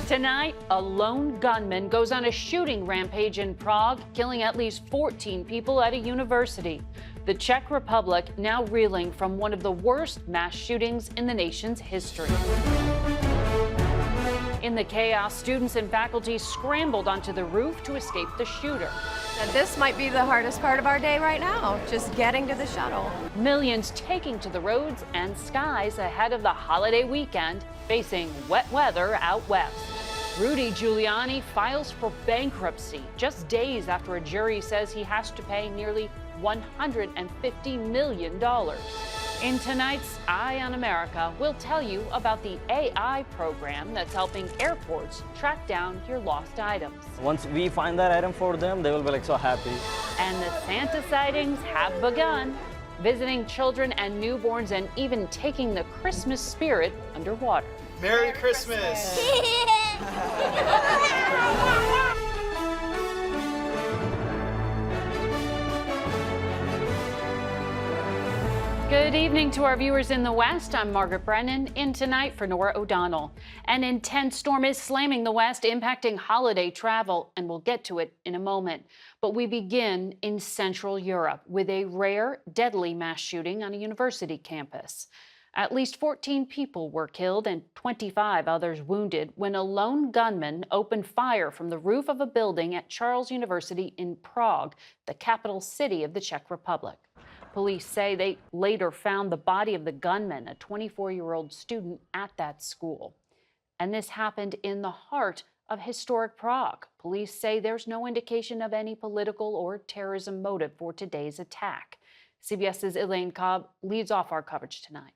Tonight, a lone gunman goes on a shooting rampage in Prague, killing at least 14 people at a university. The Czech Republic now reeling from one of the worst mass shootings in the nation's history. In the chaos, students and faculty scrambled onto the roof to escape the shooter. Now, this might be the hardest part of our day right now, just getting to the shuttle. Millions taking to the roads and skies ahead of the holiday weekend, facing wet weather out west. Rudy Giuliani files for bankruptcy just days after a jury says he has to pay nearly $150 million. In tonight's Eye on America, we'll tell you about the AI program that's helping airports track down your lost items. Once we find that item for them, they will be so happy. And the Santa sightings have begun, visiting children and newborns and even taking the Christmas spirit underwater. Merry Christmas! Good evening to our viewers in the West. I'm Margaret Brennan, in tonight for Nora O'Donnell. An intense storm is slamming the West, impacting holiday travel, and we'll get to it in a moment. But we begin in Central Europe with a rare, deadly mass shooting on a university campus. At least 14 people were killed and 25 others wounded when a lone gunman opened fire from the roof of a building at Charles University in Prague, the capital city of the Czech Republic. Police say they later found the body of the gunman, a 24-year-old student at that school. And this happened in the heart of historic Prague. Police say there's no indication of any political or terrorism motive for today's attack. CBS's Elaine Cobb leads off our coverage tonight.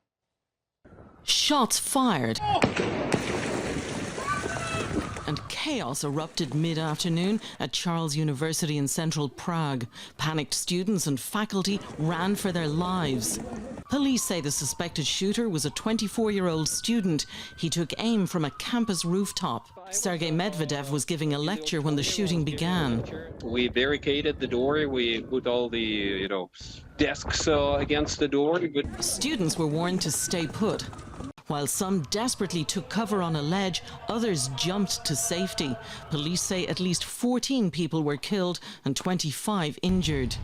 Shots fired. And chaos erupted mid-afternoon at Charles University in central Prague. Panicked students and faculty ran for their lives. Police say the suspected shooter was a 24-year-old student. He took aim from a campus rooftop. Sergei Medvedev was giving a lecture when the shooting began. We barricaded the door. We put all the, desks against the door. Students were warned to stay put. While some desperately took cover on a ledge, others jumped to safety. Police say at least 14 people were killed and 25 injured.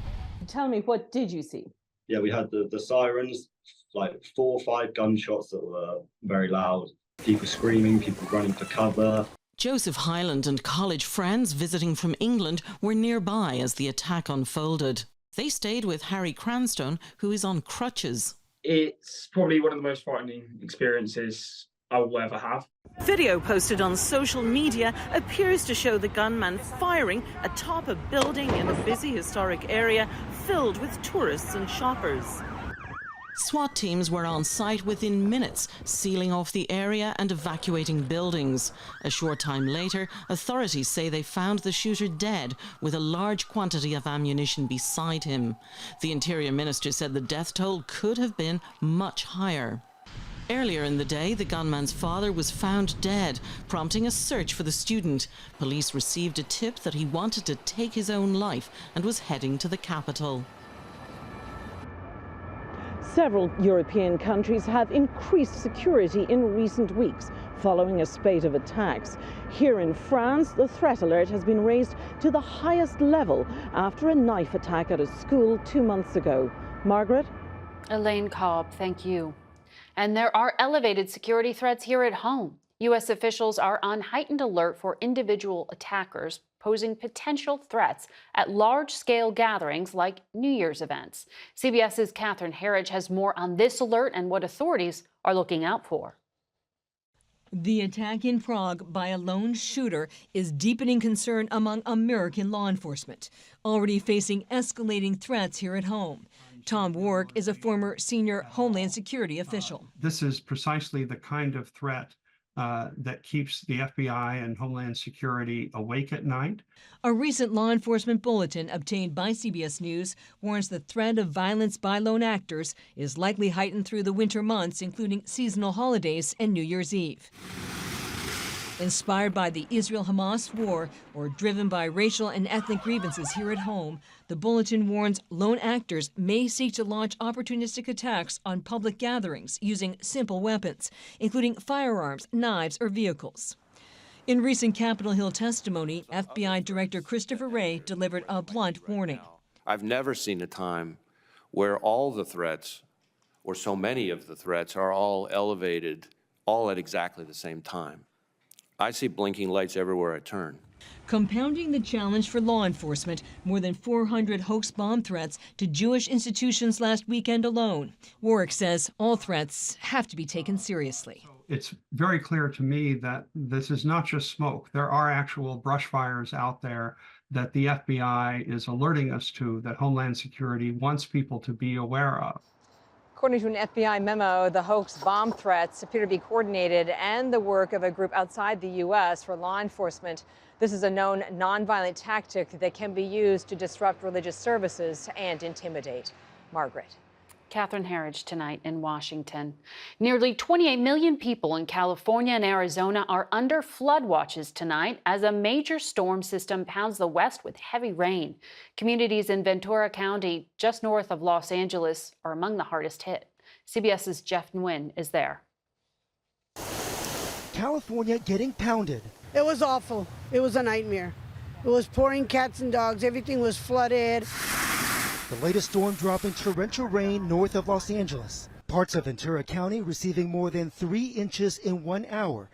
Tell me, what did you see? Yeah, we had the sirens, like 4 or 5 gunshots that were very loud. People screaming, people running for cover. Joseph Hyland and college friends visiting from England were nearby as the attack unfolded. They stayed with Harry Cranstone, who is on crutches. It's probably one of the most frightening experiences I will ever have. Video posted on social media appears to show the gunman firing atop a building in a busy historic area filled with tourists and shoppers. SWAT teams were on site within minutes, sealing off the area and evacuating buildings. A short time later, authorities say they found the shooter dead with a large quantity of ammunition beside him. The Interior Minister said the death toll could have been much higher. Earlier in the day, the gunman's father was found dead, prompting a search for the student. Police received a tip that he wanted to take his own life and was heading to the capital. Several European countries have increased security in recent weeks following a spate of attacks. Here in France, the threat alert has been raised to the highest level after a knife attack at a school 2 months ago. Margaret? Elaine Cobb, thank you. And there are elevated security threats here at home. U.S. officials are on heightened alert for individual attackers posing potential threats at large-scale gatherings like New Year's events. CBS's Catherine Herridge has more on this alert and what authorities are looking out for. The attack in Prague by a lone shooter is deepening concern among American law enforcement, already facing escalating threats here at home. Tom Warwick is a former senior Homeland Security official. This is precisely the kind of threat that keeps the FBI and Homeland Security awake at night. A recent law enforcement bulletin obtained by CBS News warns the threat of violence by lone actors is likely heightened through the winter months, including seasonal holidays and New Year's Eve. Inspired by the Israel-Hamas war or driven by racial and ethnic grievances here at home, the bulletin warns lone actors may seek to launch opportunistic attacks on public gatherings using simple weapons, including firearms, knives, or vehicles. In recent Capitol Hill testimony, FBI Director Christopher Wray delivered a blunt warning. I've never seen a time where all the threats, or so many of the threats, are all elevated, all at exactly the same time. I see blinking lights everywhere I turn. Compounding the challenge for law enforcement, more than 400 hoax bomb threats to Jewish institutions last weekend alone. Warwick says all threats have to be taken seriously. It's very clear to me that this is not just smoke. There are actual brush fires out there that the FBI is alerting us to, that Homeland Security wants people to be aware of. According to an FBI memo, the hoax bomb threats appear to be coordinated and the work of a group outside the U.S. for law enforcement. This is a known nonviolent tactic that can be used to disrupt religious services and intimidate. Margaret. Catherine Herridge tonight in Washington. Nearly 28 million people in California and Arizona are under flood watches tonight as a major storm system pounds the west with heavy rain. Communities in Ventura County, just north of Los Angeles, are among the hardest hit. CBS's Jeff Nguyen is there. California getting pounded. It was awful. It was a nightmare. It was pouring cats and dogs. Everything was flooded. The latest storm dropping torrential rain north of Los Angeles. Parts of Ventura County receiving more than 3 inches in 1 hour.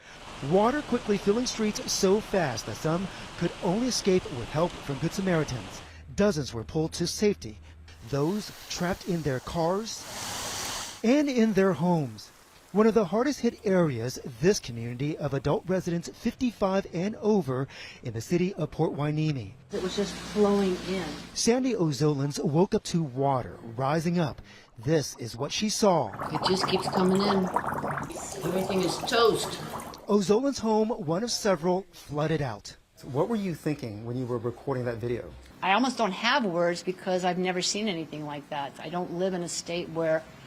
Water quickly filling streets so fast that some could only escape with help from Good Samaritans. Dozens were pulled to safety. Those trapped in their cars and in their homes. One of the hardest hit areas, this community of adult residents 55 and over in the city of Port Hueneme. It was just flowing in. Sandy Ozolins woke up to water rising up. This is what she saw. It just keeps coming in. Everything is toast. Ozolins' home, one of several, flooded out. What were you thinking when you were recording that video? I almost don't have words because I've never seen anything like that. I don't live in a state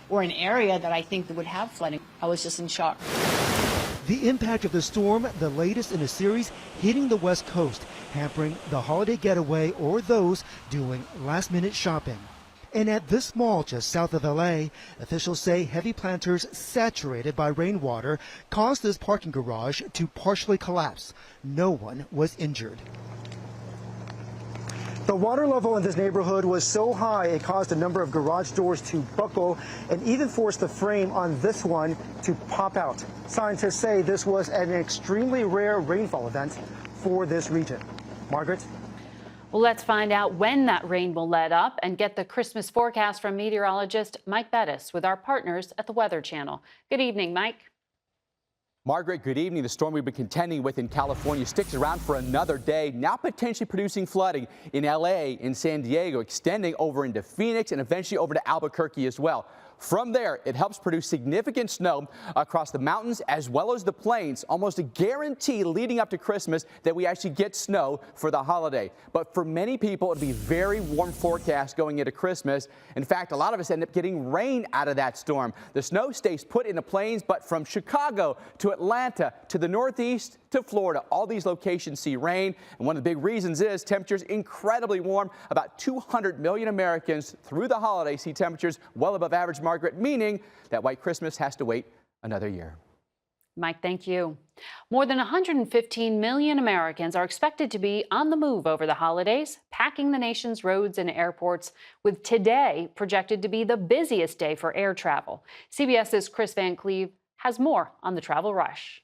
or an area that I think that would have flooding. I was just in shock. The impact of the storm, the latest in a series, hitting the West Coast, hampering the holiday getaway or those doing last-minute shopping. And at this mall just south of LA, officials say heavy planters saturated by rainwater caused this parking garage to partially collapse. No one was injured. The water level in this neighborhood was so high it caused a number of garage doors to buckle and even forced the frame on this one to pop out. Scientists say this was an extremely rare rainfall event for this region. Margaret? Well, let's find out when that rain will let up and get the Christmas forecast from meteorologist Mike Bettis with our partners at the Weather Channel. Good evening, Mike. Margaret, good evening. The storm we've been contending with in California sticks around for another day, now potentially producing flooding in LA, in San Diego, extending over into Phoenix and eventually over to Albuquerque as well. From there, it helps produce significant snow across the mountains as well as the plains, almost a guarantee leading up to Christmas that we actually get snow for the holiday. But for many people, it'll be very warm forecast going into Christmas. In fact, a lot of us end up getting rain out of that storm. The snow stays put in the plains, but from Chicago to Atlanta to the Northeast to Florida, all these locations see rain. And one of the big reasons is temperatures incredibly warm. About 200 million Americans through the holiday see temperatures well above average, Margaret, meaning that White Christmas has to wait another year. Mike, thank you. More than 115 million Americans are expected to be on the move over the holidays, packing the nation's roads and airports, with today projected to be the busiest day for air travel. CBS's Chris Van Cleve has more on the travel rush.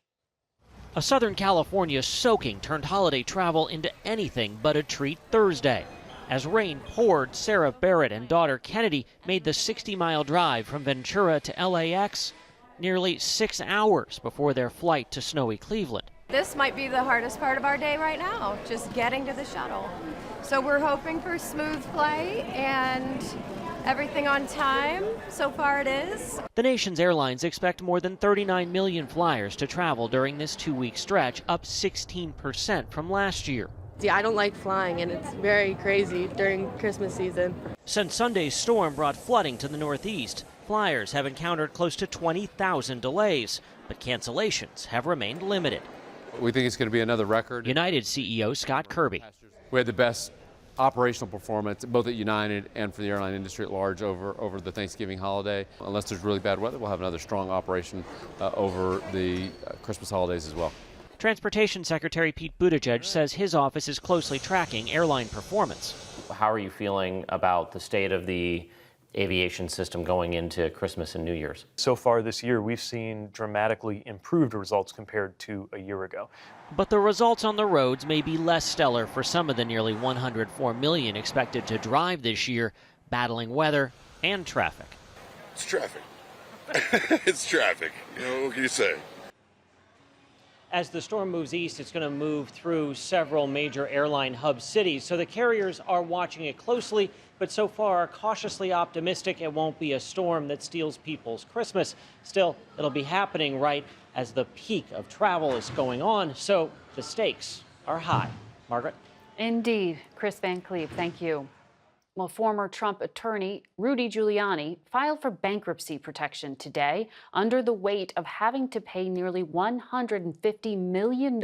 A Southern California soaking turned holiday travel into anything but a treat Thursday. As rain poured, Sarah Barrett and daughter Kennedy made the 60-mile drive from Ventura to LAX nearly 6 hours before their flight to snowy Cleveland. This might be the hardest part of our day right now, just getting to the shuttle. So we're hoping for smooth flight and everything on time. So far it is. The nation's airlines expect more than 39 million flyers to travel during this 2-week stretch, up 16% from last year. Yeah, I don't like flying, and it's very crazy during Christmas season. Since Sunday's storm brought flooding to the Northeast, flyers have encountered close to 20,000 delays, but cancellations have remained limited. We think it's going to be another record. United CEO Scott Kirby. We had the best operational performance, both at United and for the airline industry at large over the Thanksgiving holiday. Unless there's really bad weather, we'll have another strong operation over the Christmas holidays as well. Transportation Secretary Pete Buttigieg says his office is closely tracking airline performance. How are you feeling about the state of the aviation system going into Christmas and New Year's? So far this year, we've seen dramatically improved results compared to a year ago. But the results on the roads may be less stellar for some of the nearly 104 million expected to drive this year, battling weather and traffic. It's traffic. It's traffic. You know, what can you say? As the storm moves east, it's going to move through several major airline hub cities, so the carriers are watching it closely, but so far are cautiously optimistic it won't be a storm that steals people's Christmas. Still, it'll be happening right as the peak of travel is going on, so the stakes are high. Margaret? Indeed. Chris Van Cleve, thank you. Well, former Trump attorney Rudy Giuliani filed for bankruptcy protection today under the weight of having to pay nearly $150 million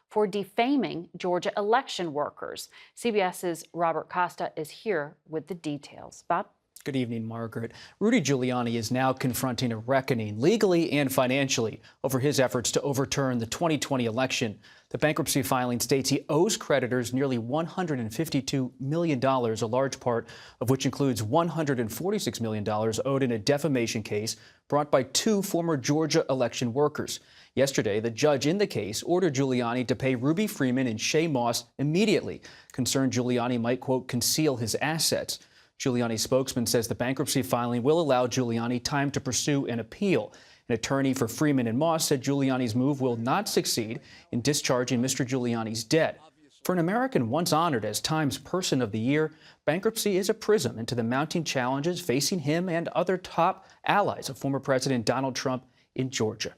for defaming Georgia election workers. CBS's Robert Costa is here with the details. Bob? Good evening, Margaret. Rudy Giuliani is now confronting a reckoning, legally and financially, over his efforts to overturn the 2020 election. The bankruptcy filing states he owes creditors nearly $152 million, a large part of which includes $146 million owed in a defamation case brought by two former Georgia election workers. Yesterday, the judge in the case ordered Giuliani to pay Ruby Freeman and Shay Moss immediately, concerned Giuliani might, quote, conceal his assets. Giuliani's spokesman says the bankruptcy filing will allow Giuliani time to pursue an appeal. An attorney for Freeman and Moss said Giuliani's move will not succeed in discharging Mr. Giuliani's debt. For an American once honored as Time's Person of the Year, bankruptcy is a prism into the mounting challenges facing him and other top allies of former President Donald Trump in Georgia.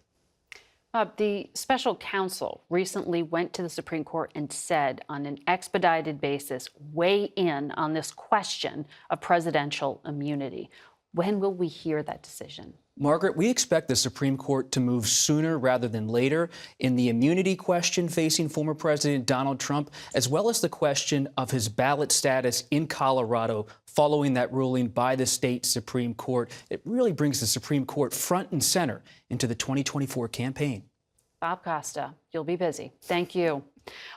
The special counsel recently went to the Supreme Court and said on an expedited basis, weigh in on this question of presidential immunity. When will we hear that decision? Margaret, we expect the Supreme Court to move sooner rather than later in the immunity question facing former President Donald Trump, as well as the question of his ballot status in Colorado following that ruling by the state Supreme Court. It really brings the Supreme Court front and center into the 2024 campaign. Bob Costa, you'll be busy. Thank you.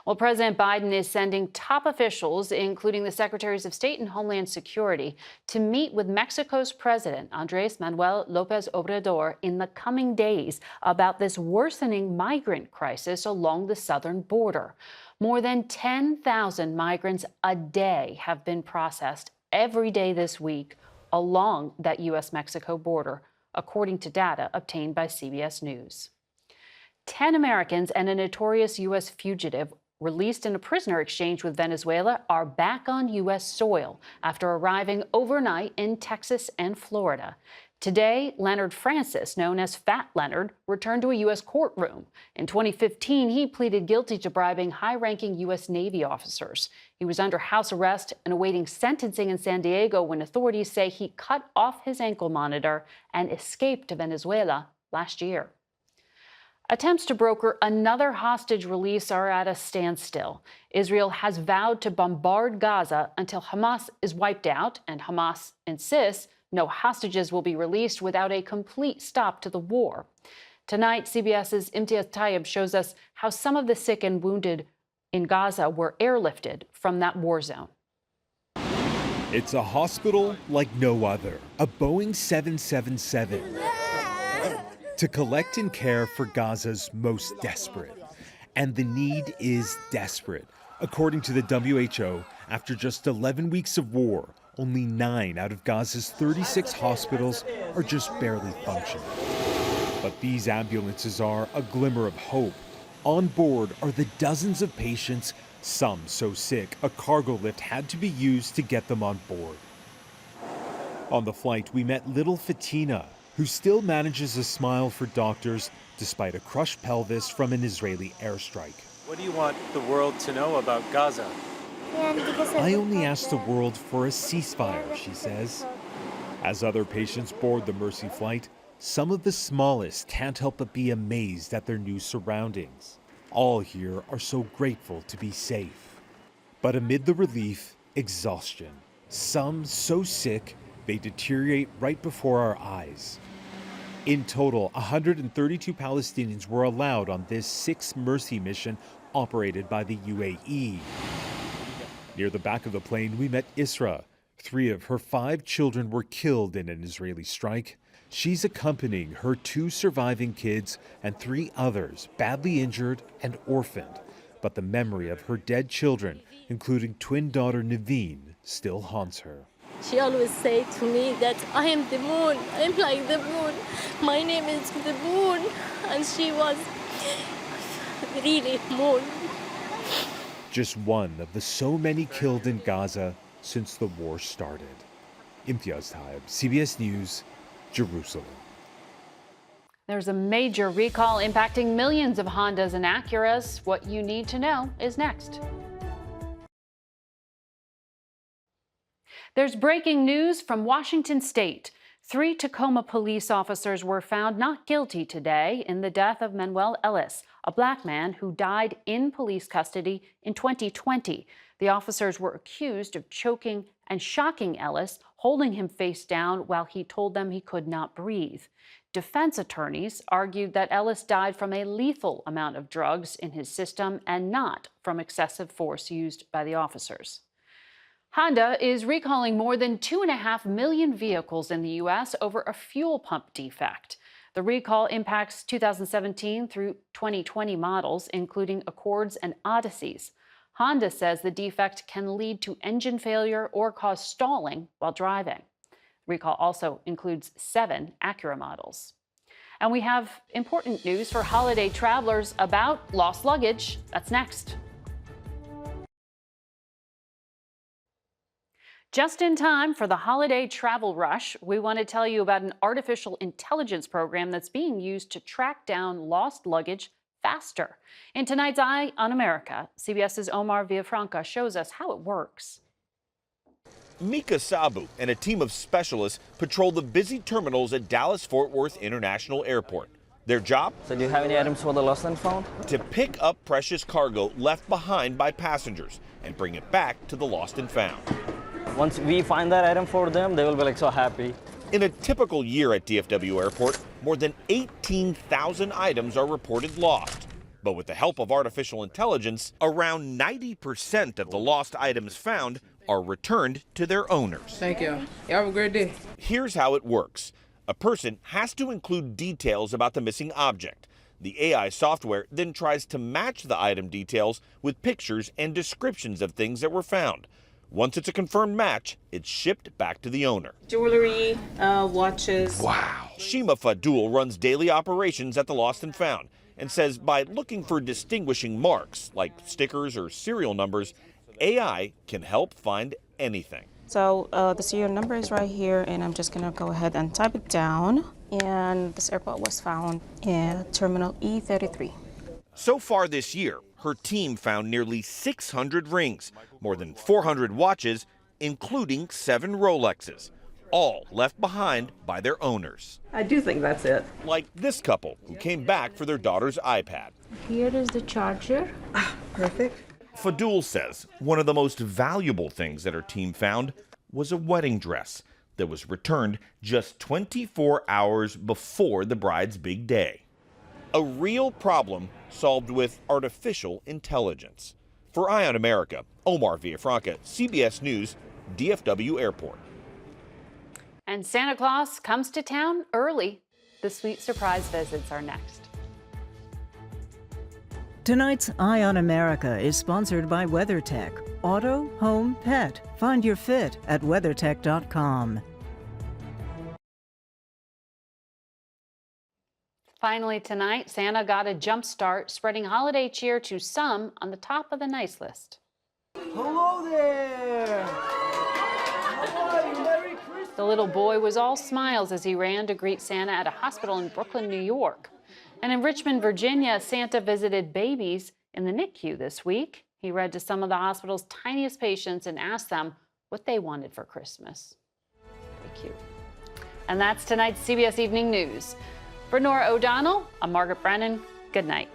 Well, President Biden is sending top officials, including the Secretaries of State and Homeland Security, to meet with Mexico's President, Andrés Manuel López Obrador, in the coming days about this worsening migrant crisis along the southern border. More than 10,000 migrants a day have been processed every day this week along that U.S.-Mexico border, according to data obtained by CBS News. 10 Americans and a notorious U.S. fugitive released in a prisoner exchange with Venezuela are back on U.S. soil after arriving overnight in Texas and Florida. Today, Leonard Francis, known as Fat Leonard, returned to a U.S. courtroom. In 2015, he pleaded guilty to bribing high-ranking U.S. Navy officers. He was under house arrest and awaiting sentencing in San Diego when authorities say he cut off his ankle monitor and escaped to Venezuela last year. Attempts to broker another hostage release are at a standstill. Israel has vowed to bombard Gaza until Hamas is wiped out, and Hamas insists no hostages will be released without a complete stop to the war. Tonight, CBS's Imtiaz Tayeb shows us how some of the sick and wounded in Gaza were airlifted from that war zone. It's a hospital like no other, a Boeing 777. To collect and care for Gaza's most desperate. And the need is desperate. According to the WHO, after just 11 weeks of war, only 9 out of Gaza's 36 hospitals are just barely functioning. But these ambulances are a glimmer of hope. On board are the dozens of patients, some so sick a cargo lift had to be used to get them on board. On the flight, we met little Fatina, who still manages a smile for doctors despite a crushed pelvis from an Israeli airstrike. What do you want the world to know about Gaza? I only asked the world for a ceasefire, she says. As other patients board the Mercy flight, some of the smallest can't help but be amazed at their new surroundings. All here are so grateful to be safe. But amid the relief, exhaustion. Some so sick, they deteriorate right before our eyes. In total, 132 Palestinians were allowed on this 6 Mercy mission operated by the UAE. Near the back of the plane, we met Isra. 3 of her 5 children were killed in an Israeli strike. She's accompanying her 2 surviving kids and 3 others badly injured and orphaned. But the memory of her dead children, including twin daughter Naveen, still haunts her. She always say to me that I am the moon, I'm like the moon, my name is the moon, and she was really moon. Just one of the so many killed in Gaza since the war started. Imtiaz Taib, CBS News, Jerusalem. There's a major recall impacting millions of Hondas and Acuras. What you need to know is next. There's breaking news from Washington State. 3 Tacoma police officers were found not guilty today in the death of Manuel Ellis, a black man who died in police custody in 2020. The officers were accused of choking and shocking Ellis, holding him face down while he told them he could not breathe. Defense attorneys argued that Ellis died from a lethal amount of drugs in his system and not from excessive force used by the officers. Honda is recalling more than 2.5 million vehicles in the U.S. over a fuel pump defect. The recall impacts 2017 through 2020 models, including Accords and Odysseys. Honda says the defect can lead to engine failure or cause stalling while driving. The recall also includes 7 Acura models. And we have important news for holiday travelers about lost luggage. That's next. Just in time for the holiday travel rush, we want to tell you about an artificial intelligence program that's being used to track down lost luggage faster. In tonight's Eye on America, CBS's Omar Villafranca shows us how it works. Mika Sabu and a team of specialists patrol the busy terminals at Dallas-Fort Worth International Airport. Their job? So do you have any items for the lost and found? To pick up precious cargo left behind by passengers and bring it back to the lost and found. Once we find that item for them, they will be like so happy. In a typical year at DFW Airport, more than 18,000 items are reported lost. But with the help of artificial intelligence, around 90% of the lost items found are returned to their owners. Thank you. You have a great day. Here's how it works. A person has to include details about the missing object. The AI software then tries to match the item details with pictures and descriptions of things that were found. Once it's a confirmed match, it's shipped back to the owner. Jewelry, watches. Wow. Shima Fadul runs daily operations at the Lost and Found and says by looking for distinguishing marks like stickers or serial numbers, AI can help find anything. So the serial number is right here, and I'm just gonna go ahead and type it down. And this airport was found in Terminal E33. So far this year, her team found nearly 600 rings, more than 400 watches, including 7 Rolexes, all left behind by their owners. I do think that's it. Like this couple who came back for their daughter's iPad. Here is the charger. Perfect. Fadul says one of the most valuable things that her team found was a wedding dress that was returned just 24 hours before the bride's big day. A real problem solved with artificial intelligence. For Eye on America, Omar Villafranca, CBS News, DFW Airport. And Santa Claus comes to town early. The sweet surprise visits are next. Tonight's Eye on America is sponsored by WeatherTech. Auto, home, pet. Find your fit at WeatherTech.com. Finally tonight, Santa got a jump start, spreading holiday cheer to some on the top of the nice list. Hello there! Merry Christmas! The little boy was all smiles as he ran to greet Santa at a hospital in Brooklyn, New York. And in Richmond, Virginia, Santa visited babies in the NICU this week. He read to some of the hospital's tiniest patients and asked them what they wanted for Christmas. Very cute. And that's tonight's CBS Evening News. For Nora O'Donnell, I'm Margaret Brennan. Good night.